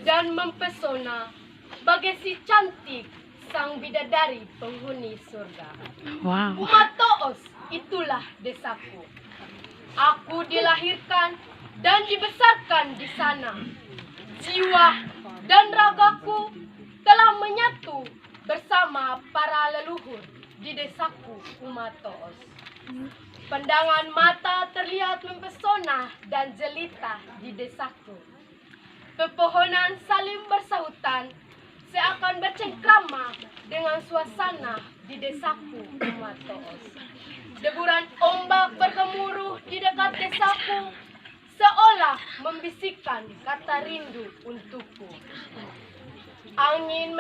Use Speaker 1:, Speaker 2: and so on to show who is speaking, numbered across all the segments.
Speaker 1: dan mempesona bagai si cantik sang bidadari penghuni surga.
Speaker 2: Wow.
Speaker 1: Umatoos, itulah desaku. Aku dilahirkan dan dibesarkan di sana. Jiwa dan ragaku telah menyatu bersama para leluhur di desaku Umatoos. Pandangan mata terlihat mempesona dan jelita di desaku. Pepohonan saling bersahutan seakan bercengkrama dengan suasana di desaku Umatoos. Deburan ombak bergemuruh di dekat desaku, seolah membisikkan kata rindu untukku. Angin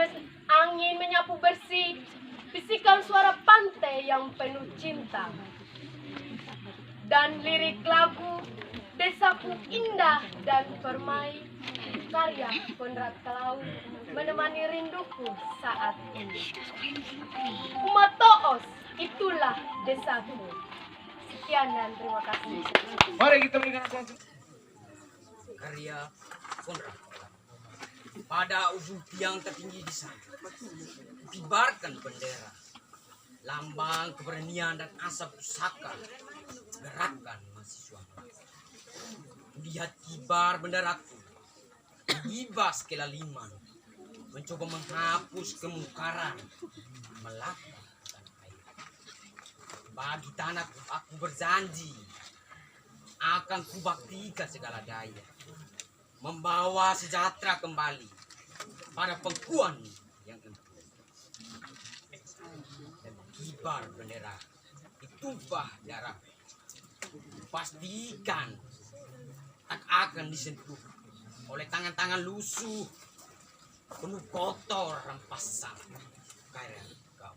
Speaker 1: menyapu bersih, bisikan suara pantai yang penuh cinta. Dan lirik lagu Desaku Indah dan Permai, karya Konrad Kalau, menemani rinduku saat ini. Umatoos, itulah desaku. Sekian dan terima kasih.
Speaker 3: Mari kita mendengarkan
Speaker 4: karya Konrad. Pada ujung tiang tertinggi di sana, kibarkan bendera, lambang keberanian dan asa pusaka gerakan mahasiswa. Lihat kibar benderaku, gibas kelaliman, mencoba menghapus kemungkaran, melaka tanah air. Bagi tanahku aku berjanji akan kubaktikan segala daya, membawa sejahtera kembali pada pengkuan yang empunya. Dan kibar bendera ditumpah darah, pastikan tak akan disentuh oleh tangan-tangan lusuh penuh kotor rampasan karya kau.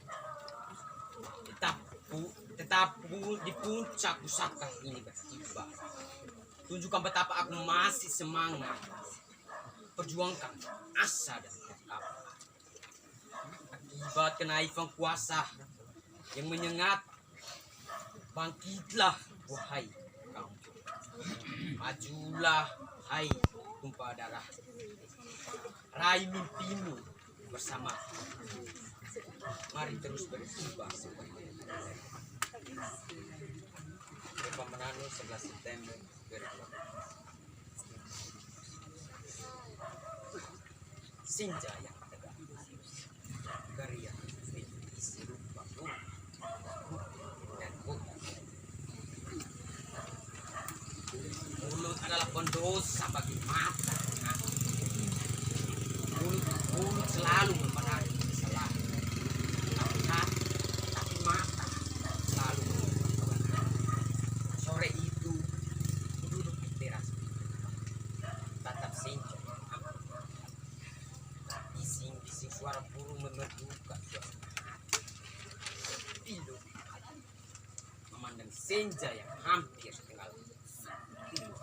Speaker 4: Tetap di puncak pusaka ini bertiba. Tunjukkan betapa aku masih semangat perjuangkan asa dan tekad. Akibat kenaifan kuasa yang menyengat, bangkitlah wahai kaum. Majulah hai tumpah darah. Raih mimpimu bersama. Mari terus berkibar seperti Manado 11 September 2018. Senja yang tegak, karya isi rupa dan kota. Mulut adalah pendosa bagi mata. Mulut selalu membenarkan kesalahan. Tapi mata selalu membenarkan. Sore itu duduk di teras, tatap senja. Bising suara burung memerdukan suasana. Pilu memandang senja yang hampir tengah tidur.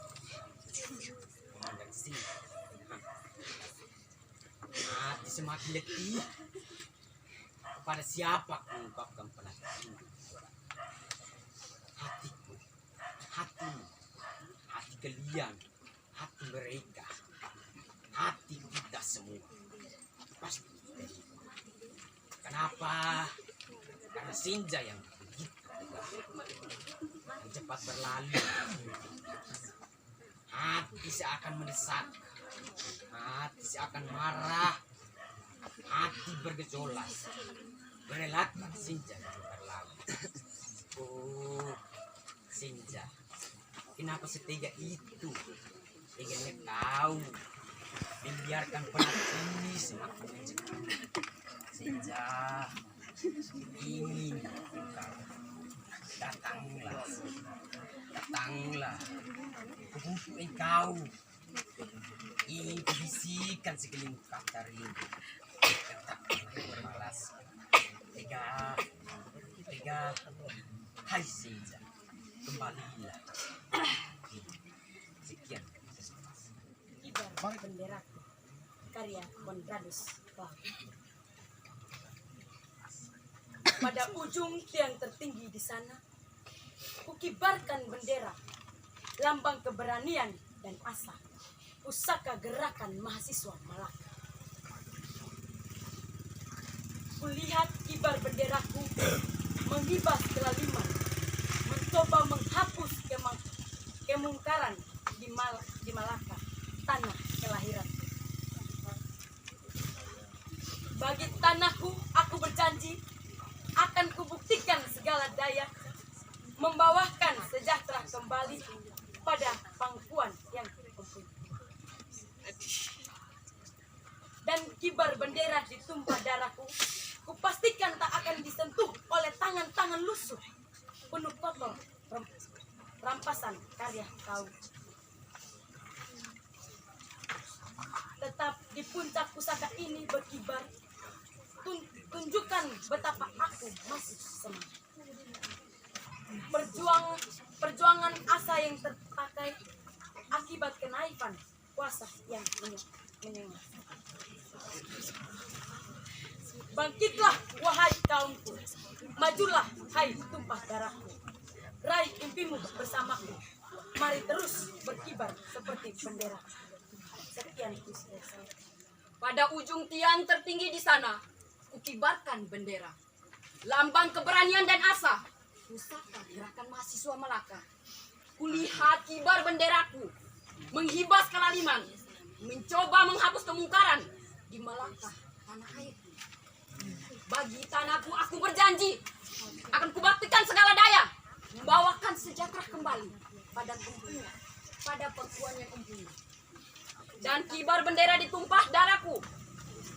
Speaker 4: Memandang senja hati semakin letih. Kepada siapa mengungkapkan penatap ini? Hatiku, hatimu, hati kalian, hati mereka, hati kita semua pasti terima. Kenapa? Karena senja yang begitu tegak, yang cepat berlalu. Hati seakan mendesak, hati seakan marah, hati bergejolak, merelakan senja yang berlalu. Oh, senja, kenapa setega itu? Teganya kau membiarkan penat ini semakin mencekam. Senja, ingin datanglah, datanglah. Kubuku engkau, ingin kubisikan sekeliling kata rindu. Tetap berbalas. Tega, hai senja, kembalilah. Sekian.
Speaker 1: Kibar benderaku, karya Konradus Kalau. Pada ujung tiang tertinggi di sana, kukibarkan bendera, lambang keberanian dan asa.
Speaker 2: Pusaka Gerakan Mahasiswa Malaka. Kulihat kibar benderaku menghibas kelaliman, mencoba menghapus kemungkaran di Malaka, tanah kelahiran. Bagi tanahku, aku berjanji akan kubuktikan segala daya, membawakan sejahtera kembali pada pangkuan yang mempunyai. Dan kibar bendera ditumpah darahku, kupastikan tak akan disentuh oleh tangan-tangan lusuh penuh kotor rampasan karya kaum. Tetap di puncak pusaka ini berkibar, tunjukkan betapa aku masih semangat. Perjuangan asa yang terpakai akibat kenaifan kuasa yang menyengat. Bangkitlah wahai kaumku, majulah hai tumpah darahku, raih impimu bersamaku, mari terus berkibar seperti bendera. Sekian kisah saya.
Speaker 5: Pada ujung tiang tertinggi di sana, kukibarkan bendera. Lambang keberanian dan asa. Pusaka Gerakan Mahasiswa Malaka. Kulihat kibar benderaku menghibas kelaliman, mencoba menghapus kemungkaran di Malaka, tanah airku. Bagi tanahku, aku berjanji akan kubaktikan segala daya, membawakan sejahtera kembali pada empunya, pada pangkuan yang empunya. Dan kibar bendera ditumpah darahku,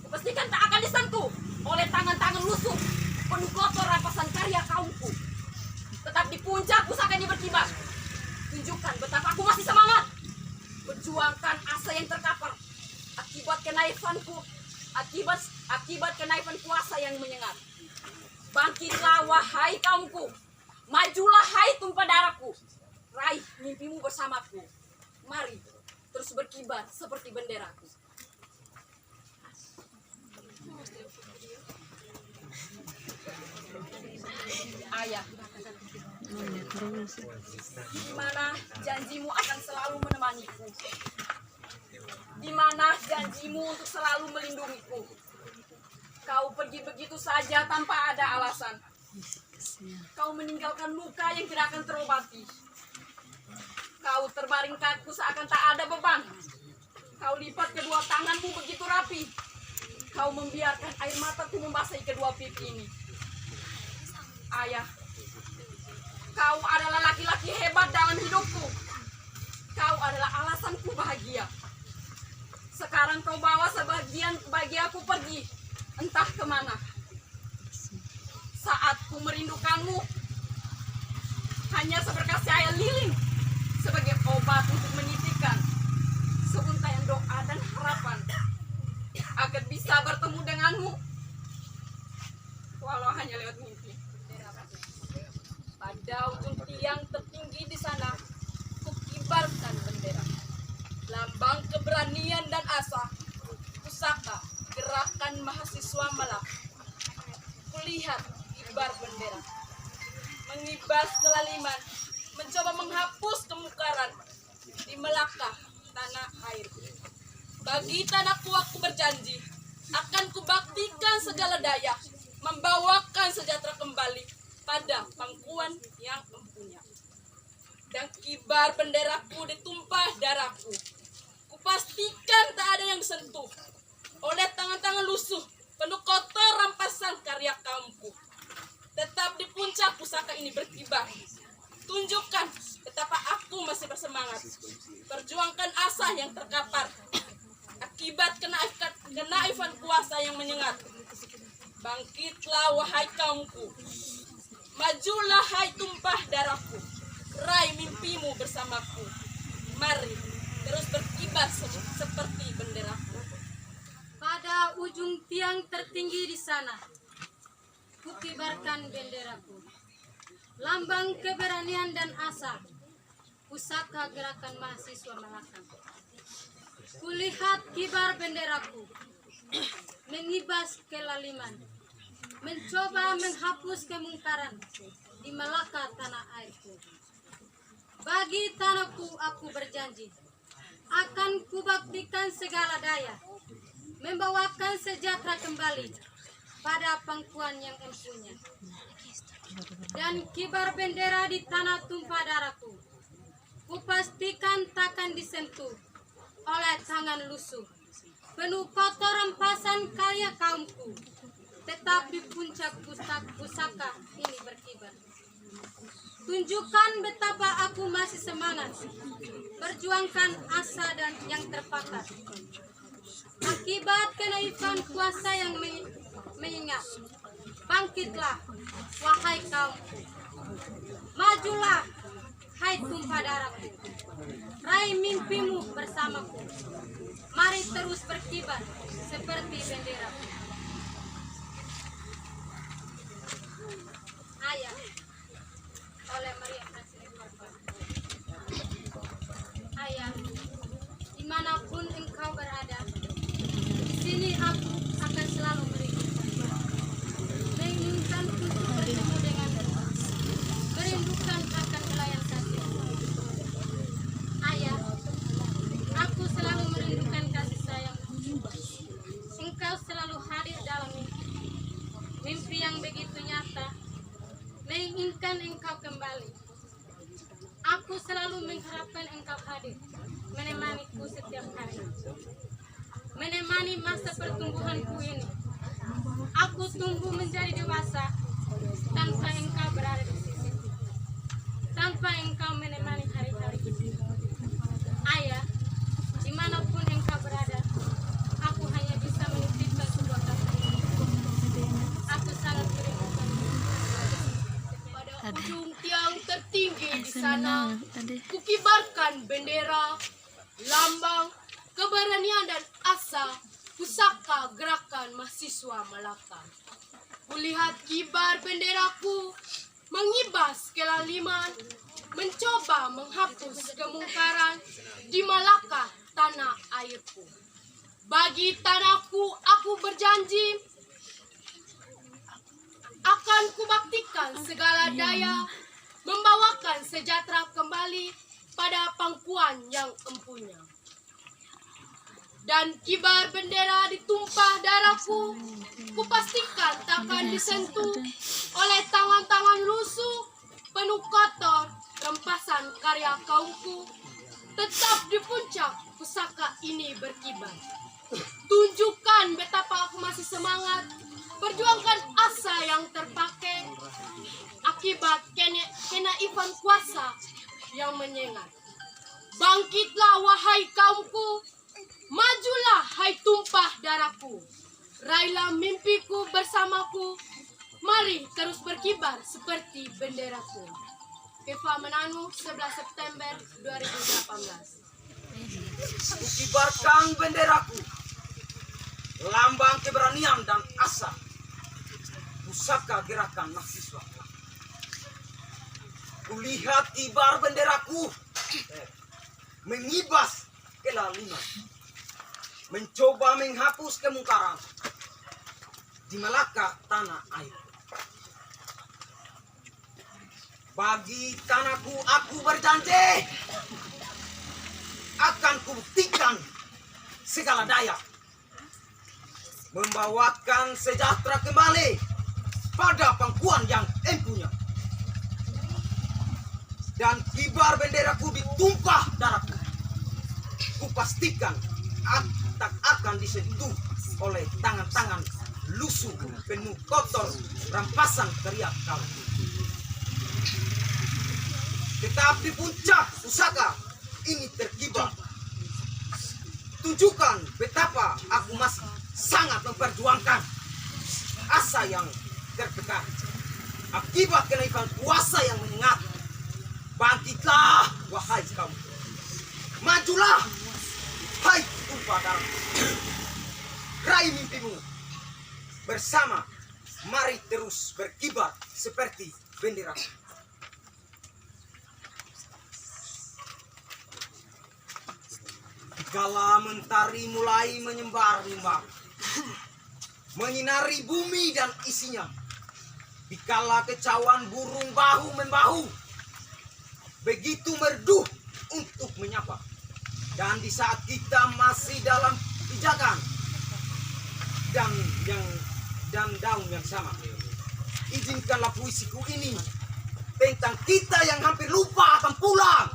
Speaker 5: kupastikan tak akan disentuh oleh tangan-tangan lusuh penuh kotor rampasan karya kaumku. Tetap di puncak pusaka ini berkibar, tunjukkan betapa aku masih semangat, perjuangkan asa yang terkapar akibat kenaifanku, akibat kenaifan kuasa yang menyengat. Bangkitlah wahai kaumku, majulah hai tumpah darahku, raih mimpimu bersamaku, mari terus berkibar seperti benderaku. Ayah, di mana janjimu akan selalu menemaniku? Di mana janjimu untuk selalu melindungiku? Kau pergi begitu saja tanpa ada alasan. Kau meninggalkan luka yang tidak akan terobati. Kau terbaring kaku seakan tak ada beban. Kau lipat kedua tanganmu begitu rapi. Kau membiarkan air mataku membasahi kedua pipi ini. Ayah, kau adalah laki-laki hebat dalam hidupku. Kau adalah alasanku bahagia. Sekarang kau bawa sebagian bahagiaku pergi, entah kemana. Saat ku merindukanmu, hanya seberkas cahaya lilin sebagai obat untuk menitikan seuntayan doa dan harapan agar bisa bertemu denganmu, walau hanya lewat mimpi. Pada ujung tiang tertinggi di sana, kukibarkan bendera, lambang keberanian dan asa, pusaka Gerakan Mahasiswa Malaka. Kulihat kibar bendera, mengibas kelaliman, mencoba menghapus kemungkaran di Malaka, tanah air. Bagi tanahku aku berjanji akan kubaktikan segala daya, membawakan sejahtera kembali pada pangkuan yang empunya. Dan kibar benderaku ditumpah darahku, kupastikan tak ada yang disentuh oleh tangan-tangan lusuh penuh kotor rampasan karya kaumku. Tetap di puncak pusaka ini berkibar, tunjukkan betapa aku masih bersemangat, perjuangkan asa yang terkapar akibat kenaifan kuasa yang menyengat. Bangkitlah wahai kaumku, majulah hai tumpah darahku, raih mimpimu bersamaku, mari terus berkibar seperti benderaku.
Speaker 6: Pada ujung tiang tertinggi di sana, kukibarkan benderaku, lambang keberanian dan asa, pusaka Gerakan Mahasiswa Malaka. Kulihat kibar benderaku, mengibas kelaliman, mencoba menghapus kemungkaran di Malaka, tanah airku. Bagi tanahku aku berjanji akan baktikan segala daya, membawakan sejahtera kembali pada pangkuan yang empunya. Dan kibar bendera di tanah tumpah darahku, kupastikan takkan disentuh oleh tangan lusuh. Penuh kotor rempasan karya kaumku, tetap di puncak pusaka ini berkibar. Tunjukkan betapa aku masih semangat, perjuangkan asa dan yang terpakat. Akibat kenaifan kuasa yang menyengat, bangkitlah, wahai kaumku. Majulah, hai tumpah darahku. Raih mimpimu bersamaku. Mari terus berkibar seperti bendera. Ayah, oleh Maria Kasih Korban. Ayah, dimanapun engkau berada, di sini aku akan selalu menginginkan untuk bertemu denganmu, merindukan akan pelayan kasih. Ayah, aku selalu merindukan kasih sayang. Engkau selalu hadir dalam mimpi yang begitu nyata, menginginkan engkau kembali. Aku selalu mengharapkan engkau hadir, menemaniku setiap hari, menemani masa pertumbuhanku ini. Aku tumbuh menjadi dewasa tanpa engkau berada di sisiku, tanpa engkau menemani hari-hari ini. Ayah, dimanapun engkau berada, aku hanya bisa menitipkan sebuah kata. Aku sangat merindukan.
Speaker 1: Pada ujung tiang tertinggi di sana, kukibarkan bendera, lambang keberanian dan asa pusaka gerakan mahasiswa Malaka. Kulihat kibar benderaku mengibas kelaliman, mencoba menghapus kemungkaran di Malaka, tanah airku. Bagi tanahku, aku berjanji akan kubaktikan segala daya, membawakan sejahtera kembali pada pangkuan yang empunya. Dan kibar bendera ditumpah darahku, kupastikan takkan disentuh oleh tangan-tangan lusuh, penuh kotor rempasan karya kaumku. Tetap di puncak pusaka ini berkibar. Tunjukkan betapa aku masih semangat, perjuangkan asa yang terpakai akibat kenaifan kuasa yang menyengat. Bangkitlah wahai kaumku, majulah hai tumpah darahku. Raihlah mimpiku bersamaku, mari terus berkibar seperti benderaku. Eva Menanu, 11 September 2018.
Speaker 4: Kukibarkan benderaku, lambang keberanian dan asa, pusaka gerakan mahasiswa. Kulihat kibar benderaku mengibas kelaliman, mencoba menghapus kemungkaran di Malaka, tanah air. Bagi tanahku, aku berjanji akan kubuktikan segala daya, membawakan sejahtera kembali pada pangkuan yang empunya. Dan kibar benderaku ditumpah darahku, kupastikan tak akan disentuh oleh tangan-tangan lusuh penuh kotor rampasan karya kaum. Tetap di puncak pusaka ini terkibar. Tunjukkan betapa aku masih sangat memperjuangkan asa yang tertekan akibat kenaifan kuasa yang menyengat. Bangkitlah wahai kaum, majulah hai tumpah darah. Raih mimpimu bersama, mari terus berkibar seperti bendera. Kala mentari mulai menyembar-nyembar, menyinari bumi dan isinya. Dikala kecauan burung bahu-membahu, begitu merdu untuk menyapa. Dan di saat kita masih dalam pijakan dan daun yang sama, izinkanlah puisiku ini tentang kita yang hampir lupa akan pulang,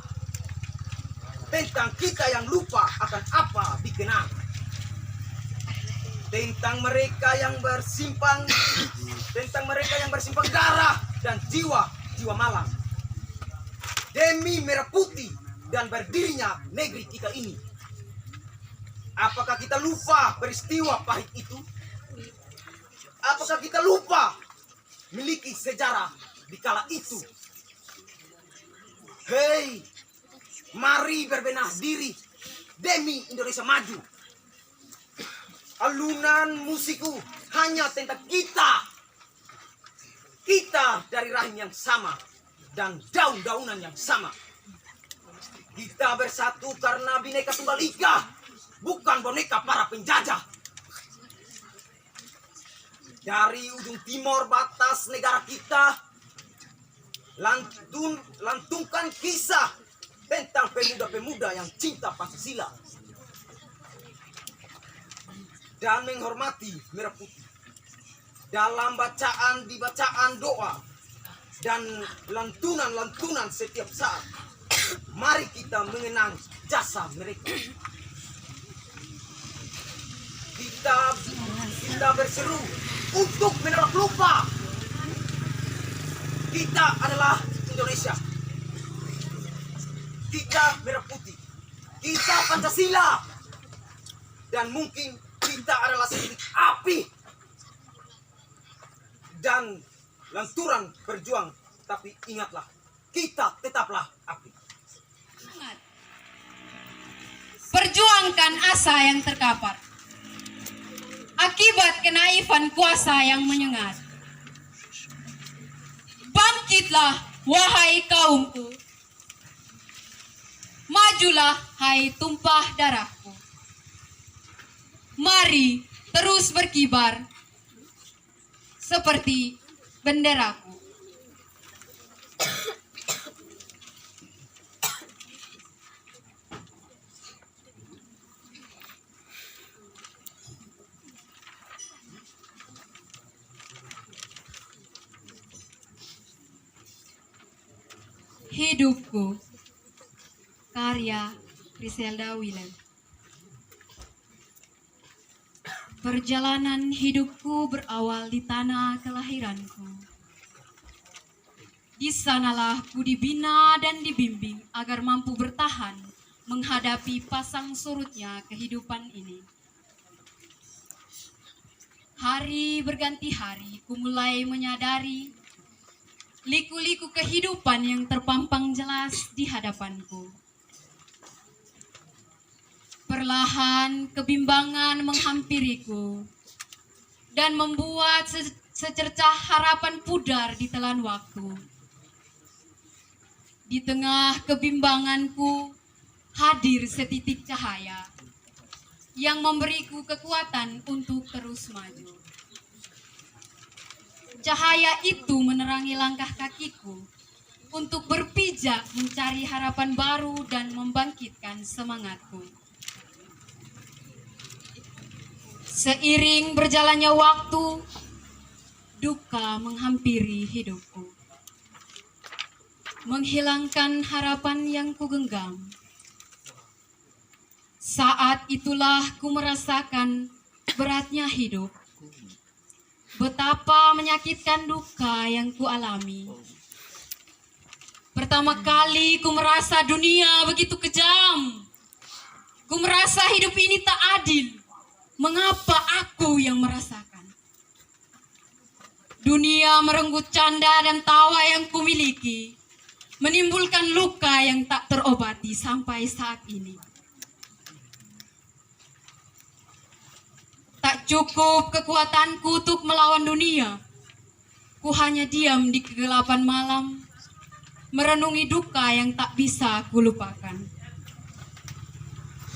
Speaker 4: tentang kita yang lupa akan apa dikenang, tentang mereka yang bersimpang darah dan jiwa malang demi merah putih dan berdirinya negeri kita ini. Apakah kita lupa peristiwa pahit itu? Apakah kita lupa miliki sejarah di kala itu? Hei, mari berbenah diri demi Indonesia maju. Alunan musikku hanya tentang kita dari rahim yang sama dan daun-daunan yang sama. Kita bersatu karena Bhinneka Tunggal Ika, bukan boneka para penjajah. Dari ujung timur batas negara kita, lantungkan kisah tentang pemuda-pemuda yang cinta Pancasila dan menghormati merah putih. Dalam bacaan doa dan lantunan setiap saat, mari kita mengenang jasa mereka. Kita berseru untuk menolak lupa. Kita adalah Indonesia. Kita merah putih. Kita Pancasila. Dan mungkin kita adalah setitik api dan lanturan berjuang. Tapi ingatlah, kita tetaplah api.
Speaker 6: Perjuangkan asa yang terkapar akibat kenaifan kuasa yang menyengat. Bangkitlah, wahai kaumku. Majulah, hai tumpah darahku. Mari terus berkibar seperti benderaku. Hidupku, karya Griselda William. Perjalanan hidupku berawal di tanah kelahiranku. Di sanalah ku dibina dan dibimbing agar mampu bertahan menghadapi pasang surutnya kehidupan ini. Hari berganti hari ku mulai menyadari liku-liku kehidupan yang terpampang jelas di hadapanku. Perlahan kebimbangan menghampiriku dan membuat secercah harapan pudar di telan waktu. Di tengah kebimbanganku hadir setitik cahaya yang memberiku kekuatan untuk terus maju. Cahaya itu menerangi langkah kakiku untuk berpijak mencari harapan baru dan membangkitkan semangatku. Seiring berjalannya waktu, duka menghampiri hidupku, menghilangkan harapan yang kugenggam. Saat itulah ku merasakan beratnya hidup. Betapa menyakitkan duka yang kualami. Pertama kali ku merasa dunia begitu kejam. Ku merasa hidup ini tak adil. Mengapa aku yang merasakan? Dunia merenggut canda dan tawa yang kumiliki, menimbulkan luka yang tak terobati sampai saat ini. Tak cukup kekuatanku untuk melawan dunia. Ku hanya diam di kegelapan malam, merenungi duka yang tak bisa kulupakan.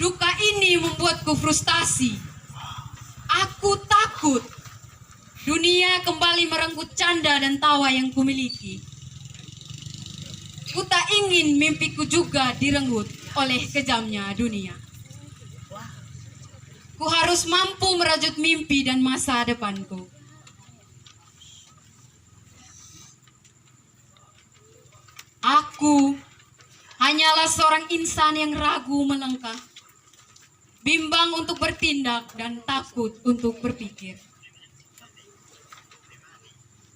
Speaker 6: Duka ini membuatku frustasi. Aku takut dunia kembali merenggut canda dan tawa yang kumiliki. Ku tak ingin mimpiku juga direnggut oleh kejamnya dunia. Ku harus mampu merajut mimpi dan masa depanku. Aku hanyalah seorang insan yang ragu melangkah, bimbang untuk bertindak dan takut untuk berpikir.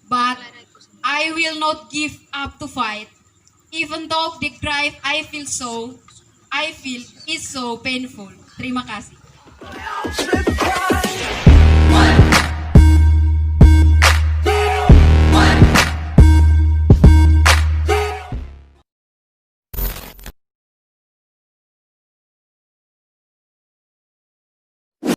Speaker 6: But I will not give up to fight, even though the drive I feel is so painful. Terima kasih.